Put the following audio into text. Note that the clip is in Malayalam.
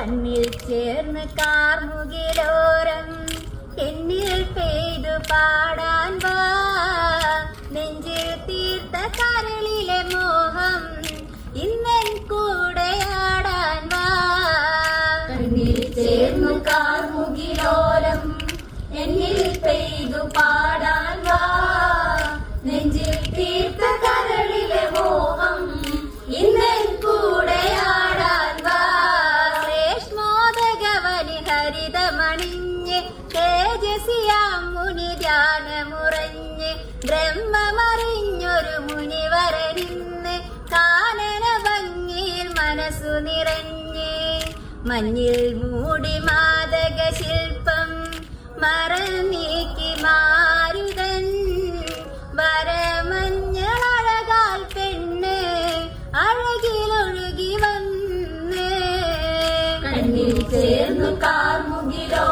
കണ്ണിൽ ചേർന്ന് കാർമുകിലോരം എന്നിൽ പെയ്തു പാടാൻ വാ നെഞ്ചിൽ തീർത്ത കരളിലെ മോഹം ഇന്നൻ കൂടെയാടാൻ വാ കണ്ണിൽ ചേർന്നു കാർമുകിലോരം എന്നിൽ പെയ്തു പാടാൻ വാ നെഞ്ചിൽ തീർത്ത കരളിലെ മോഹം ഇന്നൻ കൂടെയാടാൻ വാ ശ്രേഷ്ഠോദകവനി ഹരിതമണിഞ്ഞ് തേജസിയാം മുനി ധ്യാനമുറഞ്ഞ് ബ്രഹ്മമറിഞ്ഞൊരു മുനിവരനിന്ന് കാനന ഭംഗിയിൽ മനസ്സു നിറഞ്ഞ് മഞ്ഞിൽ മൂടി മാതക ശില്പം മറനീക്കി മാരുതൻ വരമഞ്ഞളഴകാൽ പെണ്ണ് അഴകിലൊഴുകി വന്ന് കണ്ണിൽ ചേർന്നു കാർമുകിലോ